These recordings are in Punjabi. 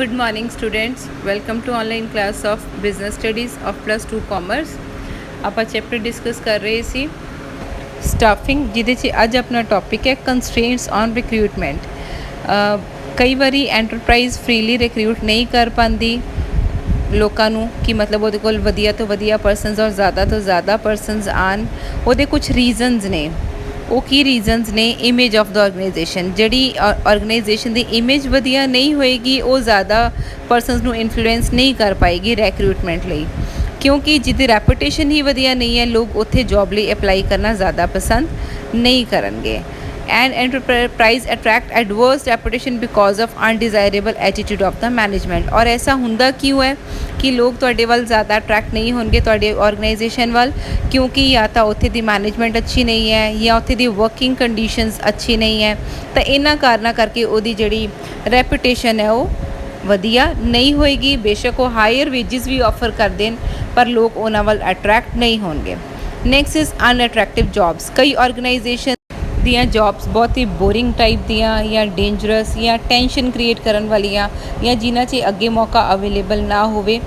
Good morning students, welcome to online class of business studies of +2 commerce। ਆਪਾਂ ਚੈਪਟਰ ਡਿਸਕਸ ਕਰ ਰਹੇ ਸੀ ਸਟਾਫਿੰਗ, ਜਿਹਦੇ 'ਚ ਅੱਜ ਆਪਣਾ ਟੌਪਿਕ ਹੈ ਕੰਸਟ੍ਰੇਂਟਸ ਔਨ ਰਿਕਰੂਟਮੈਂਟ। ਕਈ ਵਾਰੀ ਐਂਟਰਪ੍ਰਾਈਜ਼ ਫ੍ਰੀਲੀ ਰਿਕਰੂਟ ਨਹੀਂ ਕਰ ਪਾਉਂਦੀ ਲੋਕਾਂ ਨੂੰ ਕਿ ਮਤਲਬ ਉਹਦੇ ਕੋਲ ਵਧੀਆ ਤੋਂ ਵਧੀਆ ਪਰਸਨਸ ਔਰ ਜ਼ਿਆਦਾ ਤੋਂ ਜ਼ਿਆਦਾ ਪਰਸਨਸ ਆਉਣ। ਉਹਦੇ ਕੁਝ ਰੀਜ਼ਨਸ ਨੇ। ਉਹ ਕੀ ਰੀਜ਼ਨਸ ਨੇ? Image of the organisation. ਜਿਹੜੀ ਆਰਗੇਨਾਈਜੇਸ਼ਨ ਦੀ ਇਮੇਜ ਵਧੀਆ ਨਹੀਂ ਹੋਏਗੀ ਉਹ ਜ਼ਿਆਦਾ ਪਰਸਨਸ ਨੂੰ ਇਨਫਲੂਐਂਸ ਨਹੀਂ ਕਰ ਪਾਏਗੀ ਰਿਕਰੂਟਮੈਂਟ ਲਈ, ਕਿਉਂਕਿ ਜਿਹਦੀ ਰੈਪੂਟੇਸ਼ਨ ਹੀ ਵਧੀਆ ਨਹੀਂ ਹੈ ਲੋਕ ਉੱਥੇ ਜੋਬ ਲਈ ਅਪਲਾਈ ਕਰਨਾ ਜ਼ਿਆਦਾ ਪਸੰਦ ਨਹੀਂ ਕਰਨਗੇ। And enterprise attract adverse reputation because of undesirable attitude of the management. ਔਰ ਐਸਾ ਹੁੰਦਾ ਕਿਉਂ ਹੈ ਕਿ ਲੋਕ ਤੁਹਾਡੇ ਵੱਲ ਜ਼ਿਆਦਾ ਅਟਰੈਕਟ ਨਹੀਂ ਹੋਣਗੇ ਤੁਹਾਡੇ ਆਰਗੇਨਾਈਜੇਸ਼ਨ ਵੱਲ, ਕਿਉਂਕਿ ਜਾਂ ਤਾਂ ਉੱਥੇ ਦੀ ਮੈਨੇਜਮੈਂਟ ਅੱਛੀ ਨਹੀਂ ਹੈ ਜਾਂ ਉੱਥੇ ਦੀ ਵਰਕਿੰਗ ਕੰਡੀਸ਼ਨਸ ਅੱਛੀ ਨਹੀਂ ਹੈ। ਤਾਂ ਇਹਨਾਂ ਕਾਰਨਾਂ ਕਰਕੇ ਉਹਦੀ ਜਿਹੜੀ ਰੈਪੂਟੇਸ਼ਨ ਹੈ ਉਹ ਵਧੀਆ ਨਹੀਂ ਹੋਏਗੀ। ਬੇਸ਼ੱਕ ਉਹ ਹਾਇਰ ਵੇਜਿਸ ਵੀ ਆਫਰ ਕਰ ਦੇਣ ਪਰ ਲੋਕ ਉਹਨਾਂ ਵੱਲ ਅਟਰੈਕਟ ਨਹੀਂ ਹੋਣਗੇ। Next is unattractive jobs. ਕਈ ਆਰਗੇਨਾਈਜੇਸ਼ਨ ਦੀਆਂ ਜੌਬਸ ਬਹੁਤ ਹੀ ਬੋਰਿੰਗ ਟਾਈਪ ਦੀਆਂ ਜਾਂ ਡੇਂਜਰਸ ਜਾਂ ਟੈਂਸ਼ਨ ਕ੍ਰੀਏਟ ਕਰਨ ਵਾਲੀਆਂ ਜਾਂ ਜਿਨ੍ਹਾਂ 'ਚ ਅੱਗੇ ਮੌਕਾ ਅਵੇਲੇਬਲ ਨਾ ਹੋਵੇ,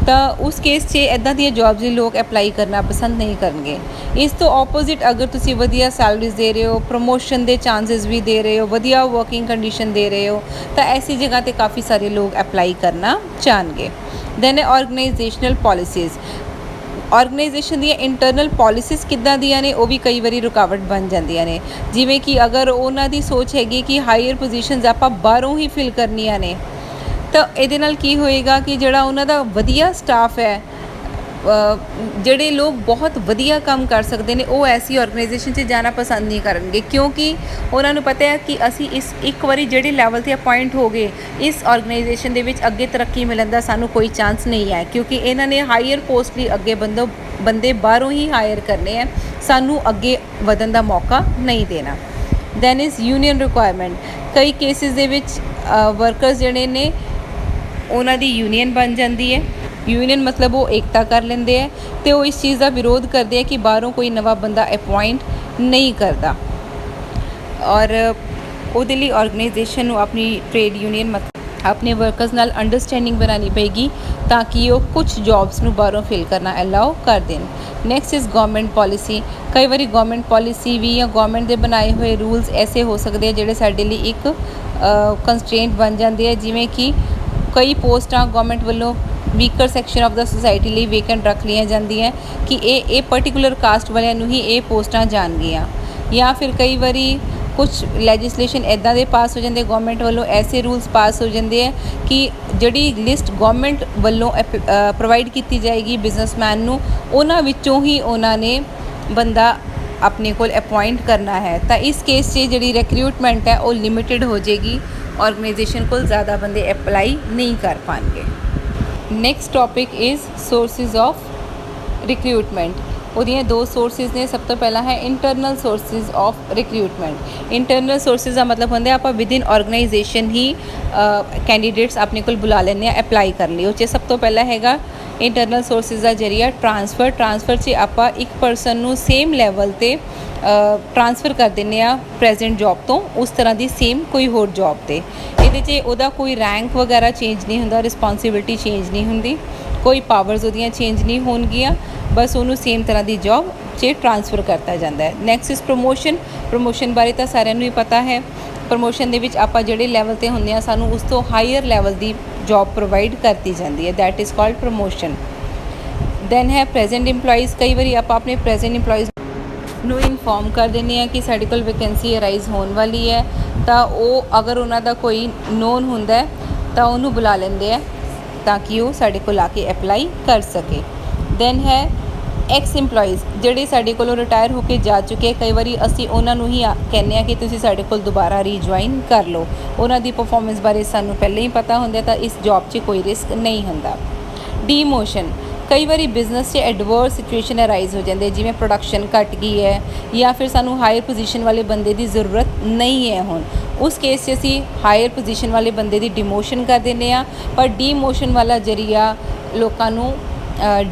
ਤਾਂ ਉਸ ਕੇਸ 'ਚ ਇੱਦਾਂ ਦੀਆਂ ਜੌਬਸ ਲਈ ਲੋਕ ਅਪਲਾਈ ਕਰਨਾ ਪਸੰਦ ਨਹੀਂ ਕਰਨਗੇ। ਇਸ ਤੋਂ ਆਪੋਜ਼ਿਟ ਅਗਰ ਤੁਸੀਂ ਵਧੀਆ ਸੈਲਰੀਜ਼ ਦੇ ਰਹੇ ਹੋ, ਪ੍ਰਮੋਸ਼ਨ ਦੇ ਚਾਂਸਿਸ ਵੀ ਦੇ ਰਹੇ ਹੋ, ਵਧੀਆ ਵਰਕਿੰਗ ਕੰਡੀਸ਼ਨ ਦੇ ਰਹੇ ਹੋ, ਤਾਂ ਐਸੀ ਜਗ੍ਹਾ 'ਤੇ ਕਾਫੀ ਸਾਰੇ ਲੋਕ ਅਪਲਾਈ ਕਰਨਾ ਚਾਹਣਗੇ। Then organizational policies. ਆਰਗੇਨਾਈਜੇਸ਼ਨ ਦੀਆਂ ਇੰਟਰਨਲ ਪੋਲਿਸੀਜ਼ ਕਿੱਦਾਂ ਦੀਆਂ ਨੇ ਉਹ ਵੀ ਕਈ ਵਾਰੀ ਰੁਕਾਵਟ ਬਣ ਜਾਂਦੀਆਂ ਨੇ। ਜਿਵੇਂ ਕਿ ਅਗਰ ਉਹਨਾਂ ਦੀ ਸੋਚ ਹੈਗੀ ਕਿ ਹਾਇਰ ਪੋਜੀਸ਼ਨਸ ਆਪਾਂ ਬਾਹਰੋਂ ਹੀ ਫਿਲ ਕਰਨੀਆਂ ਨੇ, ਤਾਂ ਇਹਦੇ ਨਾਲ ਕੀ ਹੋਏਗਾ ਕਿ ਜਿਹੜਾ ਉਹਨਾਂ ਦਾ ਵਧੀਆ ਸਟਾਫ ਹੈ, ਜਿਹੜੇ ਲੋਕ ਬਹੁਤ ਵਧੀਆ ਕੰਮ ਕਰ ਸਕਦੇ ਨੇ, ਉਹ ਐਸੀ ਆਰਗੇਨਾਈਜੇਸ਼ਨ 'ਚ ਜਾਣਾ ਪਸੰਦ ਨਹੀਂ ਕਰਨਗੇ, ਕਿਉਂਕਿ ਉਹਨਾਂ ਨੂੰ ਪਤਾ ਹੈ ਕਿ ਅਸੀਂ ਇਸ ਇੱਕ ਵਾਰੀ ਜਿਹੜੇ ਲੈਵਲ 'ਤੇ ਅਪੁਆਇੰਟ ਹੋ ਗਏ ਇਸ ਆਰਗੇਨਾਈਜੇਸ਼ਨ ਦੇ ਵਿੱਚ ਅੱਗੇ ਤਰੱਕੀ ਮਿਲਣ ਦਾ ਸਾਨੂੰ ਕੋਈ ਚਾਂਸ ਨਹੀਂ ਹੈ, ਕਿਉਂਕਿ ਇਹਨਾਂ ਨੇ ਹਾਇਰ ਪੋਸਟ ਲਈ ਅੱਗੇ ਬੰਦੇ ਬਾਹਰੋਂ ਹੀ ਹਾਇਰ ਕਰਨੇ ਹੈ, ਸਾਨੂੰ ਅੱਗੇ ਵਧਣ ਦਾ ਮੌਕਾ ਨਹੀਂ ਦੇਣਾ। Then is union requirement. ਕਈ ਕੇਸਿਸ ਦੇ ਵਿੱਚ ਵਰਕਰਸ ਜਿਹੜੇ ਨੇ ਉਹਨਾਂ ਦੀ ਯੂਨੀਅਨ ਬਣ ਜਾਂਦੀ ਹੈ। ਯੂਨੀਅਨ ਮਤਲਬ ਉਹ ਏਕਤਾ ਕਰ ਲੈਂਦੇ ਹੈ ਅਤੇ ਉਹ ਇਸ ਚੀਜ਼ ਦਾ ਵਿਰੋਧ ਕਰਦੇ ਹੈ ਕਿ ਬਾਹਰੋਂ ਕੋਈ ਨਵਾਂ ਬੰਦਾ ਅਪੁਆਇੰਟ ਨਹੀਂ ਕਰਦਾ। ਔਰ ਉਹਦੇ ਲਈ ਆਰਗੇਨਾਈਜੇਸ਼ਨ ਨੂੰ ਆਪਣੀ ਟ੍ਰੇਡ ਯੂਨੀਅਨ ਆਪਣੇ ਵਰਕਰਸ ਨਾਲ ਅੰਡਰਸਟੈਂਡਿੰਗ ਬਣਾਉਣੀ ਪਏਗੀ ਤਾਂ ਕਿ ਉਹ ਕੁਝ ਜੌਬਸ ਨੂੰ ਬਾਹਰੋਂ ਫਿਲ ਕਰਨਾ ਅਲਾਓ ਕਰ ਦੇਣ। Next is government policy. ਕਈ ਵਾਰੀ ਗੌਰਮੈਂਟ ਪੋਲਿਸੀ ਵੀ ਜਾਂ ਗੌਰਮੈਂਟ ਦੇ ਬਣਾਏ ਹੋਏ ਰੂਲਸ ਐਸੇ ਹੋ ਸਕਦੇ ਆ ਜਿਹੜੇ ਸਾਡੇ ਲਈ ਇੱਕ ਕੰਸਟ੍ਰੇਂਟ ਬਣ ਜਾਂਦੇ ਆ, ਜਿਵੇਂ ਕਿ ਕਈ ਪੋਸਟਾਂ ਗੌਰਮੈਂਟ ਵੱਲੋਂ weaker section of the society ਲਈ ਵੇਕੈਂਟ ਰੱਖ ਲਈਆਂ ਜਾਂਦੀਆਂ ਕਿ ਇਹ ਪਰਟੀਕੂਲਰ ਕਾਸਟ ਵਾਲਿਆਂ ਨੂੰ ਹੀ ਇਹ ਪੋਸਟਾਂ ਜਾਣਗੀਆਂ। ਜਾਂ ਫਿਰ ਕਈ ਵਾਰੀ ਕੁਝ ਲੈਜਿਸਲੇਸ਼ਨ ਇੱਦਾਂ ਦੇ ਪਾਸ ਹੋ ਜਾਂਦੇ ਗੌਰਮੈਂਟ ਵੱਲੋਂ, ਐਸੇ ਰੂਲਸ ਪਾਸ ਹੋ ਜਾਂਦੇ ਹੈ ਕਿ ਜਿਹੜੀ ਲਿਸਟ ਗੌਰਮੈਂਟ ਵੱਲੋਂ ਪ੍ਰੋਵਾਈਡ ਕੀਤੀ ਜਾਏਗੀ ਬਿਜ਼ਨਸਮੈਨ ਨੂੰ, ਉਹਨਾਂ ਵਿੱਚੋਂ ਹੀ ਉਹਨਾਂ ਨੇ ਬੰਦਾ ਆਪਣੇ ਕੋਲ ਅਪੁਆਇੰਟ ਕਰਨਾ ਹੈ। ਤਾਂ ਇਸ ਕੇਸ 'ਚ ਜਿਹੜੀ ਰਿਕਰੂਟਮੈਂਟ ਹੈ ਉਹ ਲਿਮਿਟਿਡ ਹੋ ਜਾਏਗੀ, ਆਰਗੇਨਾਈਜੇਸ਼ਨ ਕੋਲ ਜ਼ਿਆਦਾ ਬੰਦੇ ਅਪਲਾਈ ਨਹੀਂ ਕਰ ਪਾਉਣਗੇ। Next topic is sources of recruitment. ਉਹਦੀਆਂ ਦੋ ਸੋਰਸਿਸ ਨੇ। ਸਭ ਤੋਂ ਪਹਿਲਾਂ ਹੈ internal sources of recruitment. Internal sources ਦਾ ਮਤਲਬ ਹੁੰਦਾ ਆਪਾਂ ਵਿਦਿਨ ਆਰਗੇਨਾਈਜੇਸ਼ਨ ਹੀ ਕੈਂਡੀਡੇਟਸ ਆਪਣੇ ਕੋਲ ਬੁਲਾ ਲੈਂਦੇ ਹਾਂ ਅਪਲਾਈ ਕਰਨ ਲਈ। ਉਹ 'ਚ ਸਭ ਤੋਂ ਪਹਿਲਾਂ ਹੈਗਾ ਇੰਟਰਨਲ ਸੋਰਸਿਸ ਦਾ ਜ਼ਰੀਆ ਟਰਾਂਸਫਰ 'ਚ ਆਪਾਂ ਇੱਕ ਪਰਸਨ ਨੂੰ ਸੇਮ ਲੈਵਲ 'ਤੇ ਟਰਾਂਸਫਰ ਕਰ ਦਿੰਦੇ ਹਾਂ ਪ੍ਰੈਜ਼ੈਂਟ ਜੌਬ ਤੋਂ ਉਸ ਤਰ੍ਹਾਂ ਦੀ ਸੇਮ ਕੋਈ ਹੋਰ ਜੌਬ 'ਤੇ। ਇਹਦੇ 'ਚ ਉਹਦਾ ਕੋਈ ਰੈਂਕ ਵਗੈਰਾ ਚੇਂਜ ਨਹੀਂ ਹੁੰਦਾ, ਰਿਸਪੌਂਸਿਬਿਲਟੀ ਚੇਂਜ ਨਹੀਂ ਹੁੰਦੀ, ਕੋਈ ਪਾਵਰਸ ਉਹਦੀਆਂ ਚੇਂਜ ਨਹੀਂ ਹੋਣਗੀਆਂ, ਬਸ ਉਹਨੂੰ ਸੇਮ ਤਰ੍ਹਾਂ ਦੀ ਜੌਬ 'ਚ ਟਰਾਂਸਫਰ ਕਰਤਾ ਜਾਂਦਾ ਹੈ। ਨੈਕਸਟ ਇਜ਼ ਪ੍ਰਮੋਸ਼ਨ ਬਾਰੇ ਤਾਂ ਸਾਰਿਆਂ ਨੂੰ ਹੀ ਪਤਾ ਹੈ। ਪ੍ਰਮੋਸ਼ਨ ਦੇ ਵਿੱਚ ਆਪਾਂ ਜਿਹੜੇ ਲੈਵਲ 'ਤੇ ਹੁੰਦੇ ਹਾਂ ਸਾਨੂੰ ਉਸ ਤੋਂ ਹਾਇਰ ਲੈਵਲ ਦੀ ਜੌਬ ਪ੍ਰੋਵਾਈਡ ਕਰਤੀ ਜਾਂਦੀ ਹੈ, that is called promotion. Then ਹੈ ਪ੍ਰੈਜ਼ੈਂਟ ਇੰਪਲੋਈਜ਼। ਕਈ ਵਾਰੀ ਆਪਾਂ ਆਪਣੇ ਪ੍ਰੈਜ਼ੈਂਟ ਇੰਪਲੋਈਜ਼ ਨੂੰ ਇਨਫੋਰਮ ਕਰ ਦਿੰਦੇ ਹਾਂ ਕਿ ਸਾਡੇ ਕੋਲ ਵੈਕੈਂਸੀ ਅਰਾਈਜ਼ ਹੋਣ ਵਾਲੀ ਹੈ, ਤਾਂ ਉਹ ਅਗਰ ਉਹਨਾਂ ਦਾ ਕੋਈ ਨੋਨ ਹੁੰਦਾ ਤਾਂ ਉਹਨੂੰ ਬੁਲਾ ਲੈਂਦੇ ਆ ਤਾਂ ਕਿ ਉਹ ਸਾਡੇ ਕੋਲ ਆ ਕੇ ਅਪਲਾਈ ਕਰ ਸਕੇ। ਦੈਨ ਹੈ ਐਕਸ ਇੰਪਲੋਈਜ਼, ਜਿਹੜੇ ਸਾਡੇ ਕੋਲੋਂ ਰਿਟਾਇਰ ਹੋ ਕੇ ਜਾ ਚੁੱਕੇ। ਕਈ ਵਾਰੀ ਅਸੀਂ ਉਹਨਾਂ ਨੂੰ ਹੀ ਕਹਿੰਦੇ ਹਾਂ ਕਿ ਤੁਸੀਂ ਸਾਡੇ ਕੋਲ ਦੁਬਾਰਾ ਰੀਜੁਆਇਨ ਕਰ ਲਓ, ਉਹਨਾਂ ਦੀ ਪਰਫਾਰਮੈਂਸ ਬਾਰੇ ਸਾਨੂੰ ਪਹਿਲਾਂ ਹੀ ਪਤਾ ਹੁੰਦਾ ਤਾਂ ਇਸ ਜੌਬ 'ਚ ਕੋਈ ਰਿਸਕ ਨਹੀਂ ਹੁੰਦਾ। ਡੀਮੋਸ਼ਨ। ਕਈ ਵਾਰੀ ਬਿਜ਼ਨਸ 'ਚ ਐਡਵਰਸ ਸਿਚੁਏਸ਼ਨ ਅਰਾਈਜ਼ ਹੋ ਜਾਂਦੇ, ਜਿਵੇਂ ਪ੍ਰੋਡਕਸ਼ਨ ਘੱਟ ਗਈ ਹੈ ਜਾਂ ਫਿਰ ਸਾਨੂੰ ਹਾਇਰ ਪੋਜੀਸ਼ਨ ਵਾਲੇ ਬੰਦੇ ਦੀ ਜ਼ਰੂਰਤ ਨਹੀਂ ਹੈ ਹੁਣ, ਉਸ ਕੇਸ 'ਚ ਅਸੀਂ ਹਾਇਰ ਪੋਜੀਸ਼ਨ ਵਾਲੇ ਬੰਦੇ ਦੀ ਡਿਮੋਸ਼ਨ ਕਰ ਦਿੰਦੇ ਹਾਂ। ਪਰ ਡੀਮੋਸ਼ਨ ਵਾਲਾ ਜ਼ਰੀਆ ਲੋਕਾਂ ਨੂੰ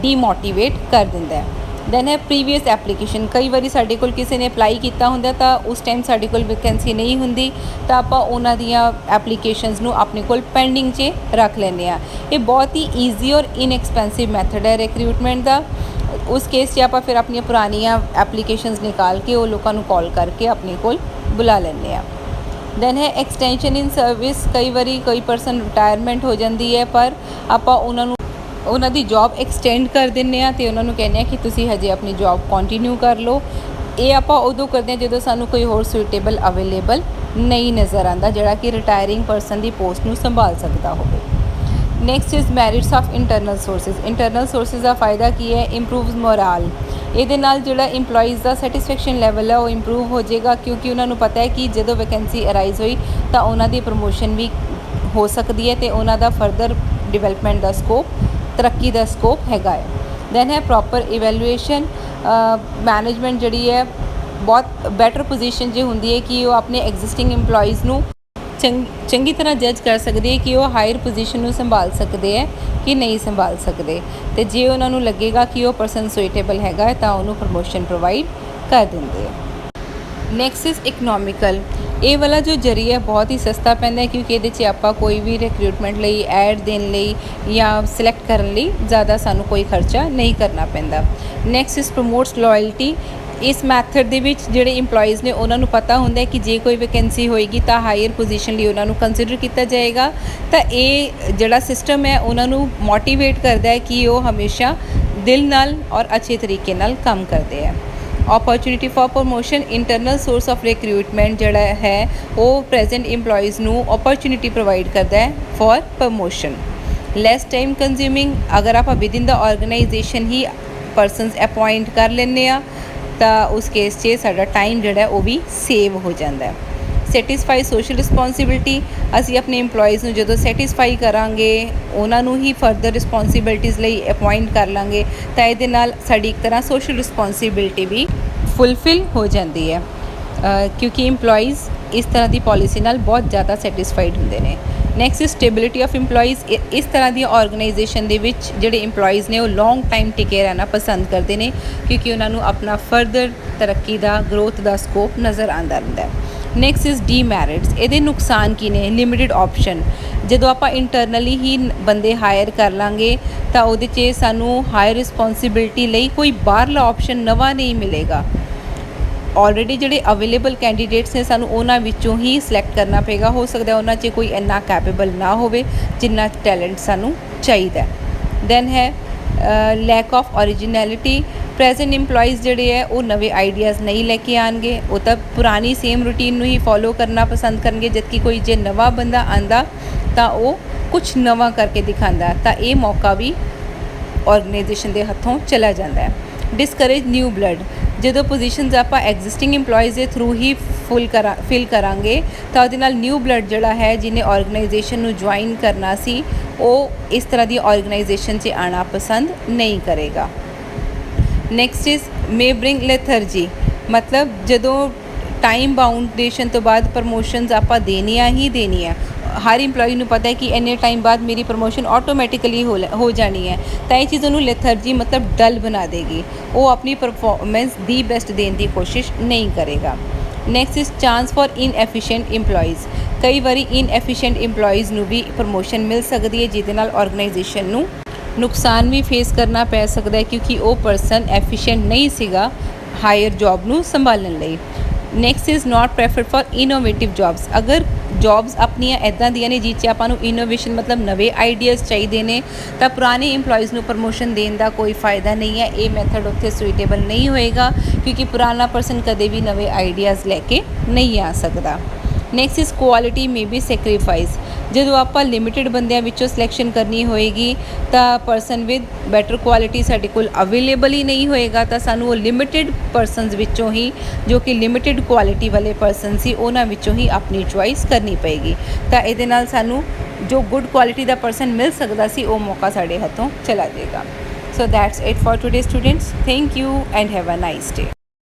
ਡੀਮੋਟੀਵੇਟ ਕਰ ਦਿੰਦਾ ਹੈ। ਦੈਨ ਹੈ ਪ੍ਰੀਵੀਅਸ ਐਪਲੀਕੇਸ਼ਨ। ਕਈ ਵਾਰੀ ਸਾਡੇ ਕੋਲ ਕਿਸੇ ਨੇ ਅਪਲਾਈ ਕੀਤਾ ਹੁੰਦਾ ਤਾਂ ਉਸ ਟਾਈਮ ਸਾਡੇ ਕੋਲ ਵੈਕੈਂਸੀ ਨਹੀਂ ਹੁੰਦੀ ਤਾਂ ਆਪਾਂ ਉਹਨਾਂ ਦੀਆਂ ਐਪਲੀਕੇਸ਼ਨਸ ਨੂੰ ਆਪਣੇ ਕੋਲ ਪੈਂਡਿੰਗ 'ਚ ਰੱਖ ਲੈਂਦੇ ਹਾਂ। ਇਹ ਬਹੁਤ ਹੀ ਈਜ਼ੀ ਔਰ ਇਨਐਕਸਪੈਂਸਿਵ ਮੈਥਡ ਹੈ ਰਿਕਰੂਟਮੈਂਟ ਦਾ। ਉਸ ਕੇਸ 'ਚ ਆਪਾਂ ਫਿਰ ਆਪਣੀਆਂ ਪੁਰਾਣੀਆਂ ਐਪਲੀਕੇਸ਼ਨਸ ਨਿਕਾਲ ਕੇ ਉਹ ਲੋਕਾਂ ਨੂੰ ਕਾਲ ਕਰਕੇ ਆਪਣੇ ਕੋਲ ਬੁਲਾ ਲੈਂਦੇ ਹਾਂ। ਦੈਨ ਹੈ ਐਕਸਟੈਂਸ਼ਨ ਇਨ ਸਰਵਿਸ। ਕਈ ਵਾਰੀ ਕੋਈ ਪਰਸਨ ਰਿਟਾਇਰਮੈਂਟ ਹੋ ਜਾਂਦੀ ਹੈ ਪਰ ਆਪਾਂ ਉਹਨਾਂ ਦੀ ਜੌਬ ਐਕਸਟੈਂਡ ਕਰ ਦਿੰਦੇ ਹਾਂ ਅਤੇ ਉਹਨਾਂ ਨੂੰ ਕਹਿੰਦੇ ਹਾਂ ਕਿ ਤੁਸੀਂ ਹਜੇ ਆਪਣੀ ਜੌਬ ਕੰਟੀਨਿਊ ਕਰ ਲਓ। ਇਹ ਆਪਾਂ ਉਦੋਂ ਕਰਦੇ ਹਾਂ ਜਦੋਂ ਸਾਨੂੰ ਕੋਈ ਹੋਰ ਸੁਈਟੇਬਲ ਅਵੇਲੇਬਲ ਨਹੀਂ ਨਜ਼ਰ ਆਉਂਦਾ ਜਿਹੜਾ ਕਿ ਰਿਟਾਇਰਿੰਗ ਪਰਸਨ ਦੀ ਪੋਸਟ ਨੂੰ ਸੰਭਾਲ ਸਕਦਾ ਹੋਵੇ। Next is merits of internal sources. Internal sources ਦਾ ਫਾਇਦਾ ਕੀ ਹੈ? ਇੰਪਰੂਵਸ ਮੋਰਾਲ। ਇਹਦੇ ਨਾਲ ਜਿਹੜਾ ਇੰਪਲੋਈਜ਼ ਦਾ ਸੈਟਿਸਫੈਕਸ਼ਨ ਲੈਵਲ ਹੈ ਉਹ ਇੰਪਰੂਵ ਹੋ ਜਾਏਗਾ ਕਿਉਂਕਿ ਉਹਨਾਂ ਨੂੰ ਪਤਾ ਹੈ ਕਿ ਜਦੋਂ ਵੈਕੈਂਸੀ ਅਰਾਈਜ਼ ਹੋਈ ਤਾਂ ਉਹਨਾਂ ਦੀ ਪ੍ਰਮੋਸ਼ਨ ਵੀ ਹੋ ਸਕਦੀ ਹੈ ਅਤੇ ਉਹਨਾਂ ਦਾ ਫਰਦਰ ਡਿਵੈਲਪਮੈਂਟ ਦਾ ਸਕੋਪ, ਤਰੱਕੀ ਦਾ ਸਕੋਪ ਹੈਗਾ ਹੈ। ਦੈਨ ਹੈ ਪ੍ਰੋਪਰ ਇਵੈਲੂਏਸ਼ਨ। ਮੈਨੇਜਮੈਂਟ ਜਿਹੜੀ ਹੈ ਬਹੁਤ ਬੈਟਰ ਪੋਜੀਸ਼ਨ 'ਚ ਹੁੰਦੀ ਹੈ ਕਿ ਉਹ ਆਪਣੇ ਐਗਜ਼ਿਸਟਿੰਗ ਇੰਪਲੋਈਜ਼ ਨੂੰ ਚੰਗੀ ਤਰ੍ਹਾਂ ਜੱਜ ਕਰ ਸਕਦੇ ਹੈ ਕਿ ਉਹ ਹਾਇਰ ਪੋਜੀਸ਼ਨ ਨੂੰ ਸੰਭਾਲ ਸਕਦੇ ਹੈ ਕਿ ਨਹੀਂ ਸੰਭਾਲ ਸਕਦੇ, ਅਤੇ ਜੇ ਉਹਨਾਂ ਨੂੰ ਲੱਗੇਗਾ ਕਿ ਉਹ ਪਰਸਨ ਸੁਈਟੇਬਲ ਹੈਗਾ ਤਾਂ ਉਹਨੂੰ ਪ੍ਰਮੋਸ਼ਨ ਪ੍ਰੋਵਾਈਡ ਕਰ ਦਿੰਦੇ ਆ। Next is economical. ਇਹ ਵਾਲਾ ਜੋ ਜ਼ਰੀਆ ਬਹੁਤ ਹੀ ਸਸਤਾ ਪੈਂਦਾ ਹੈ ਕਿਉਂਕਿ ਇਹਦੇ 'ਚ ਆਪਾਂ ਕੋਈ ਵੀ ਰਿਕਰੂਟਮੈਂਟ ਲਈ, ਐਡ ਦੇਣ ਲਈ ਜਾਂ ਸਿਲੈਕਟ ਕਰਨ ਲਈ ਜ਼ਿਆਦਾ ਸਾਨੂੰ ਕੋਈ ਖਰਚਾ ਨਹੀਂ ਕਰਨਾ ਪੈਂਦਾ। Next is promotes loyalty. ਇਸ ਮੈਥਡ ਦੇ ਵਿੱਚ ਜਿਹੜੇ ਇੰਪਲੋਈਜ਼ ਨੇ ਉਹਨਾਂ ਨੂੰ ਪਤਾ ਹੁੰਦਾ ਹੈ ਕਿ ਜੇ ਕੋਈ ਵੈਕੈਂਸੀ ਹੋਏਗੀ ਤਾਂ ਹਾਇਰ ਪੋਜੀਸ਼ਨ ਲਈ ਉਹਨਾਂ ਨੂੰ ਕੰਸੀਡਰ ਕੀਤਾ ਜਾਏਗਾ। ਤਾਂ ਇਹ ਜਿਹੜਾ ਸਿਸਟਮ ਹੈ ਉਹਨਾਂ ਨੂੰ ਮੋਟੀਵੇਟ ਕਰਦਾ ਹੈ ਕਿ ਉਹ ਹਮੇਸ਼ਾ ਦਿਲ ਨਾਲ ਔਰ ਅੱਛੇ ਤਰੀਕੇ ਨਾਲ ਕੰਮ ਕਰਦੇ ਹੈ। Opportunity for promotion. Internal source of recruitment ਜਿਹੜਾ ਹੈ ਉਹ ਪ੍ਰੈਜ਼ੈਂਟ ਇੰਪਲੋਈਜ਼ ਨੂੰ ਓਪਰਚੁਨਿਟੀ ਪ੍ਰੋਵਾਈਡ ਕਰਦਾ ਹੈ for promotion. Less time consuming. ਅਗਰ ਆਪਾਂ ਵਿਦਿਨ ਦਾ ਆਰਗੇਨਾਈਜੇਸ਼ਨ ਹੀ ਪਰਸਨਸ ਅਪੁਆਇੰਟ ਕਰ ਲੈਂਦੇ ਹਾਂ ਤਾਂ ਉਸ ਕੇਸ 'ਚ ਸਾਡਾ ਟਾਈਮ ਜਿਹੜਾ ਉਹ ਵੀ ਸੇਵ ਹੋ ਜਾਂਦਾ ਹੈ। Satisfy social responsibility. ਅਸੀਂ ਆਪਣੇ ਇੰਪਲੋਈਜ਼ ਨੂੰ ਜਦੋਂ ਸੈਟਿਸਫਾਈ ਕਰਾਂਗੇ, ਉਹਨਾਂ ਨੂੰ ਹੀ ਫਰਦਰ ਰਿਸਪੋਂਸੀਬਿਲਿਟੀਜ਼ ਲਈ ਅਪੁਆਇੰਟ ਕਰ ਲਾਂਗੇ ਤਾਂ ਇਹਦੇ ਨਾਲ ਸਾਡੀ ਇੱਕ ਤਰ੍ਹਾਂ ਸੋਸ਼ਲ ਰਿਸਪੋਂਸੀਬਿਲਿਟੀ ਵੀ ਫੁਲਫਿਲ ਹੋ ਜਾਂਦੀ ਹੈ ਕਿਉਂਕਿ ਇੰਪਲੋਈਜ਼ ਇਸ ਤਰ੍ਹਾਂ ਦੀ ਪਾਲਿਸੀ ਨਾਲ ਬਹੁਤ ਜ਼ਿਆਦਾ ਸੈਟਿਸਫਾਈਡ ਹੁੰਦੇ ਨੇ। Next is stability of employees. ਇਸ ਤਰ੍ਹਾਂ ਦੀਆਂ ਆਰਗੇਨਾਈਜੇਸ਼ਨ ਦੇ ਵਿੱਚ ਜਿਹੜੇ ਇੰਪਲੋਈਜ਼ ਨੇ ਉਹ ਲੌਂਗ ਟਾਈਮ ਟਿਕੇ ਰਹਿਣਾ ਪਸੰਦ ਕਰਦੇ ਨੇ ਕਿਉਂਕਿ ਉਹਨਾਂ ਨੂੰ ਆਪਣਾ ਫਰਦਰ ਤਰੱਕੀ ਦਾ, ਗਰੋਥ ਦਾ ਸਕੋਪ ਨਜ਼ਰ ਆਉਂਦਾ ਰਹਿੰਦਾ ਹੈ। Next is demerits. ਇਹਦੇ ਨੁਕਸਾਨ ਕੀ ਨੇ? Limited option. ਜਦੋਂ ਆਪਾਂ ਇੰਟਰਨਲੀ ਹੀ ਬੰਦੇ ਹਾਇਰ ਕਰ ਲਾਂਗੇ ਤਾਂ ਉਹਦੇ 'ਚ ਸਾਨੂੰ ਹਾਇਰ ਰਿਸਪੋਂਸੀਬਿਲਿਟੀ ਲਈ ਕੋਈ ਬਾਹਰਲਾ ਆਪਸ਼ਨ ਨਵਾਂ ਨਹੀਂ ਮਿਲੇਗਾ। ਆਲਰੇਡੀ ਜਿਹੜੇ ਅਵੇਲੇਬਲ ਕੈਂਡੀਡੇਟਸ ਨੇ ਸਾਨੂੰ ਉਹਨਾਂ ਵਿੱਚੋਂ ਹੀ ਸਿਲੈਕਟ ਕਰਨਾ ਪਏਗਾ। ਹੋ ਸਕਦਾ ਉਹਨਾਂ 'ਚ ਕੋਈ ਇੰਨਾ ਕੈਪੇਬਲ ਨਾ ਹੋਵੇ ਜਿੰਨਾ ਟੈਲੈਂਟ ਸਾਨੂੰ ਚਾਹੀਦਾ। ਦੈਨ ਹੈ lack of originality. Present employees ਜਿਹੜੇ ਹੈ ਉਹ ਨਵੇਂ ਆਈਡੀਆਜ਼ ਨਹੀਂ ਲੈ ਕੇ ਆਉਣਗੇ, ਉਹ ਤਾਂ ਪੁਰਾਣੀ ਸੇਮ ਰੂਟੀਨ ਨੂੰ ਹੀ ਫੋਲੋ ਕਰਨਾ ਪਸੰਦ ਕਰਨਗੇ, ਜਦਕਿ ਕੋਈ ਜੇ ਨਵਾਂ ਬੰਦਾ ਆਂਦਾ ਤਾਂ ਉਹ ਕੁਛ ਨਵਾਂ ਕਰਕੇ ਦਿਖਾਉਂਦਾ ਤਾਂ ਇਹ ਮੌਕਾ ਵੀ ਆਰਗੇਨਾਈਜੇਸ਼ਨ ਦੇ ਹੱਥੋਂ ਚਲਾ ਜਾਂਦਾ ਹੈ। Discourage new blood. ਜਦੋਂ ਪੋਜੀਸ਼ਨਸ ਆਪਾਂ ਐਗਜ਼ਿਸਟਿੰਗ ਇੰਪਲੋਈਜ਼ ਦੇ ਥਰੂ ਹੀ ਫਿਲ ਕਰਾਂਗੇ ਤਾਂ ਉਹਦੇ ਨਾਲ ਨਿਊ ਬਲੱਡ ਜਿਹੜਾ ਹੈ ਜਿਹਨੇ ਆਰਗੇਨਾਈਜੇਸ਼ਨ ਨੂੰ ਜੁਆਇਨ ਕਰਨਾ ਸੀ ਉਹ ਇਸ ਤਰ੍ਹਾਂ ਦੀ ਆਰਗੇਨਾਈਜੇਸ਼ਨ 'ਚ ਆਉਣਾ ਪਸੰਦ ਨਹੀਂ ਕਰੇਗਾ। Next is may bring lethargy. ਮਤਲਬ ਜਦੋਂ ਟਾਈਮ ਬਾਊਂਡੇਸ਼ਨ ਤੋਂ ਬਾਅਦ ਪ੍ਰਮੋਸ਼ਨਸ ਆਪਾਂ ਦੇਣੀਆਂ ਹੀ ਦੇਣੀਆਂ। ਹਰ ਇੰਪਲੋਈ ਨੂੰ ਪਤਾ ਹੈ ਕਿ ਇੰਨੇ ਟਾਈਮ ਬਾਅਦ ਮੇਰੀ ਪ੍ਰਮੋਸ਼ਨ ਆਟੋਮੈਟਿਕਲੀ ਹੋ ਜਾਣੀ ਹੈ ਤਾਂ ਇਹ ਚੀਜ਼ ਉਹਨੂੰ ਲੈਥਰਜੀ ਮਤਲਬ ਡਲ ਬਣਾ ਦੇਗੀ। ਉਹ ਆਪਣੀ ਪਰਫਾਰਮੈਂਸ ਦੀ ਬੈਸਟ ਦੇਣ ਦੀ ਕੋਸ਼ਿਸ਼ ਨਹੀਂ ਕਰੇਗਾ। Next is chance for inefficient employees. ਕਈ ਵਾਰੀ ਇਨਐਫੀਸ਼ੀਐਂਟ ਇੰਪਲੋਈਜ਼ ਨੂੰ ਵੀ ਪ੍ਰਮੋਸ਼ਨ ਮਿਲ ਸਕਦੀ ਹੈ ਜਿਹਦੇ ਨਾਲ ਆਰਗੇਨਾਈਜੇਸ਼ਨ ਨੂੰ ਨੁਕਸਾਨ ਵੀ ਫੇਸ ਕਰਨਾ ਪੈ ਸਕਦਾ ਹੈ ਕਿਉਂਕਿ ਉਹ ਪਰਸਨ ਐਫੀਸ਼ੀਐਂਟ ਨਹੀਂ ਸੀਗਾ ਹਾਇਰ ਜੌਬ ਨੂੰ ਸੰਭਾਲਣ ਲਈ। Next is not preferred for innovative jobs. ਅਗਰ ਜੌਬਸ ਆਪਣੀਆਂ ਇੱਦਾਂ ਦੀਆਂ ਨੇ ਜਿਹ 'ਚ ਆਪਾਂ ਨੂੰ ਇਨੋਵੇਸ਼ਨ ਮਤਲਬ ਨਵੇਂ ਆਈਡੀਆਜ਼ ਚਾਹੀਦੇ ਨੇ ਤਾਂ ਪੁਰਾਣੇ ਇੰਪਲੋਈਜ਼ ਨੂੰ ਪ੍ਰਮੋਸ਼ਨ ਦੇਣ ਦਾ ਕੋਈ ਫਾਇਦਾ ਨਹੀਂ ਹੈ। ਇਹ ਮੈਥਡ ਉੱਥੇ ਸੁਈਟੇਬਲ ਨਹੀਂ ਹੋਏਗਾ ਕਿਉਂਕਿ ਪੁਰਾਣਾ ਪਰਸਨ ਕਦੇ ਵੀ ਨਵੇਂ ਆਈਡੀਆਜ਼ ਲੈ ਕੇ ਨਹੀਂ ਆ ਸਕਦਾ। Next is quality may be sacrifice. ਜਦੋਂ ਆਪਾਂ ਲਿਮਿਟਿਡ ਬੰਦਿਆਂ ਵਿੱਚੋਂ ਸਿਲੈਕਸ਼ਨ ਕਰਨੀ ਹੋਏਗੀ ਤਾਂ ਪਰਸਨ ਵਿਦ ਬੈਟਰ ਕੁਆਲਿਟੀ ਸਾਡੇ ਕੋਲ ਅਵੇਲੇਬਲ ਹੀ ਨਹੀਂ ਹੋਏਗਾ ਤਾਂ ਸਾਨੂੰ ਉਹ ਲਿਮਿਟਿਡ ਪਰਸਨਸ ਵਿੱਚੋਂ ਹੀ ਜੋ ਕਿ ਲਿਮਿਟਿਡ ਕੁਆਲਿਟੀ ਵਾਲੇ ਪਰਸਨ ਸੀ ਉਹਨਾਂ ਵਿੱਚੋਂ ਹੀ ਆਪਣੀ ਚੁਆਇਸ ਕਰਨੀ ਪਏਗੀ ਤਾਂ ਇਹਦੇ ਨਾਲ ਸਾਨੂੰ ਜੋ ਗੁੱਡ ਕੁਆਲਿਟੀ ਦਾ ਪਰਸਨ ਮਿਲ ਸਕਦਾ ਸੀ ਉਹ ਮੌਕਾ ਸਾਡੇ ਹੱਥੋਂ ਚਲਾ ਜਾਏਗਾ। So that's it for today students. Thank you and have a nice day.